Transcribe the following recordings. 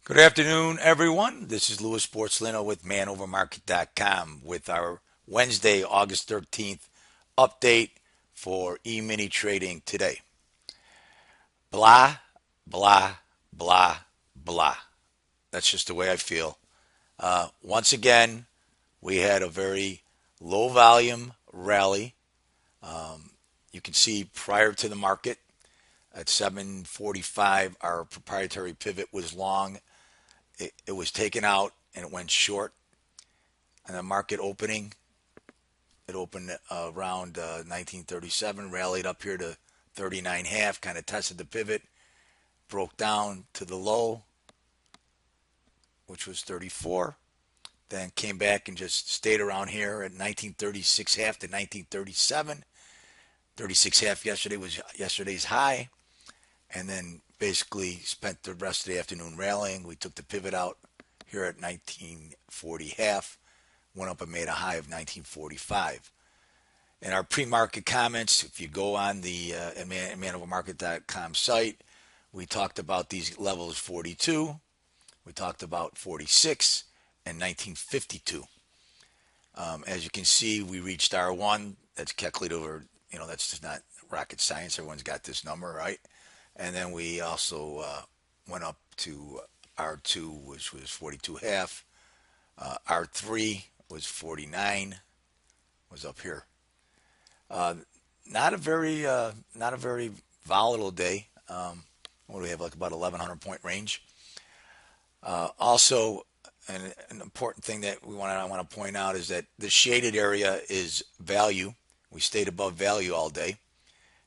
Good afternoon, everyone. This is Louis Sportslino with ManoverMarket.com with our Wednesday, August 13th update for e-mini trading today. Blah, blah, blah, blah. That's just the way I feel. Once again, we had a very low volume rally. You can see prior to the market at 7:45, our proprietary pivot was long. It was taken out and it went short. And the market opening, it opened around 1937, rallied up here to 39.5, kind of tested the pivot, broke down to the low, which was 34, then came back and just stayed around here at 1936 half to 1937. 36 half yesterday was yesterday's high, and then basically spent the rest of the afternoon rallying. We took the pivot out here at 1940 half, went up and made a high of 1945. In our pre-market comments, if you go on the manovermarket.com site, we talked about these levels 42, we talked about 46, and 1952. As you can see, we reached R1. That's calculated over, that's just not rocket science. Everyone's got this number, right? And then we also went up to R2, which was 42 half. R3 was 49, was up here. Uh, not a very volatile day. What do we have? Like about 1,100 point range. Also, an important thing that I want to point out is that the shaded area is value. We stayed above value all day,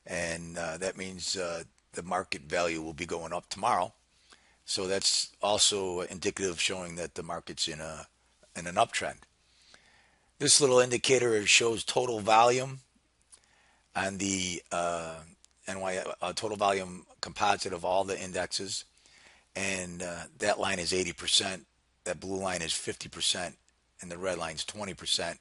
and that means the market value will be going up tomorrow. So that's also indicative, showing that the market's in an uptrend. This little indicator shows total volume on the NY total volume composite of all the indexes, and that line is 80%. That blue line is 50%, and the red line is 20%.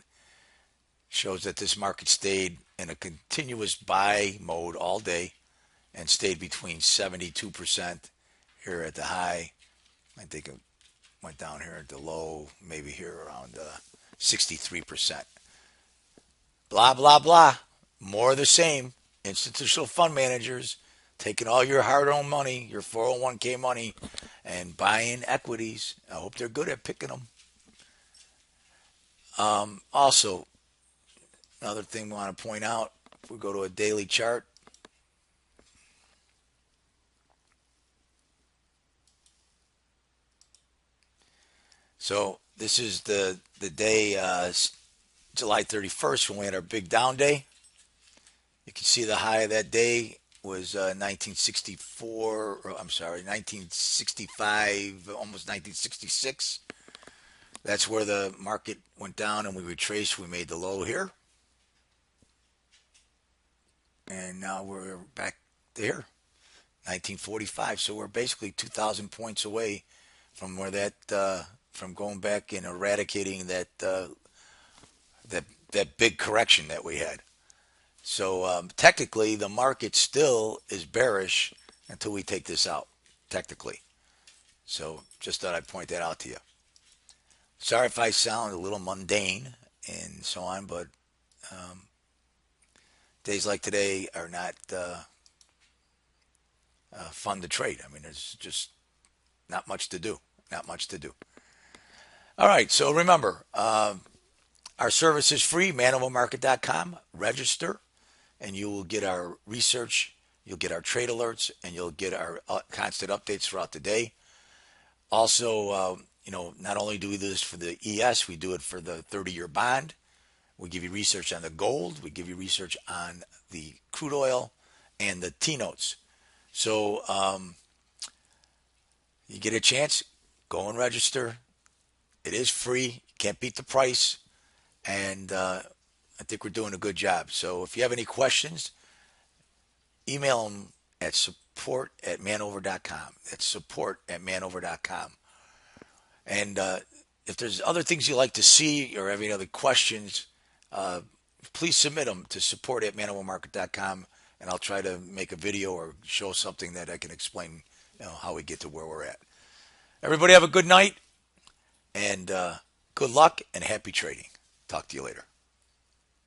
Shows that this market stayed in a continuous buy mode all day and stayed between 72% here at the high. I think it went down here at the low, maybe here around 63%. Blah, blah, blah. More of the same. Institutional fund managers taking all your hard earned money, your 401k money, and buying equities. I hope they're good at picking them. Also, another thing we want to point out, if we go to a daily chart, so this is the day, July 31st, when we had our big down day. You can see the high of that day was 1964, or I'm sorry, 1965, almost 1966. That's where the market went down and we retraced. We made the low here. And now we're back there, 1945. So we're basically 2,000 points away from where from going back and eradicating that big correction that we had. So technically, the market still is bearish until we take this out, technically. So just thought I'd point that out to you. Sorry if I sound a little mundane and so on, but um, days like today are not fun to trade. I mean, there's just not much to do. Not much to do. All right, so remember, our service is free, manovermarket.com. Register, and you will get our research, you'll get our trade alerts, and you'll get our constant updates throughout the day. Also, not only do we do this for the ES, we do it for the 30-year bond. We give you research on the gold. We give you research on the crude oil and the T notes. So you get a chance, go and register. It is free. Can't beat the price. And I think we're doing a good job. So if you have any questions, email them at support@manover.com. That's support@manover.com. And if there's other things you'd like to see or have any other questions, uh, please submit them to support@manovermarket.com, and I'll try to make a video or show something that I can explain, how we get to where we're at. Everybody have a good night and good luck and happy trading. Talk to you later.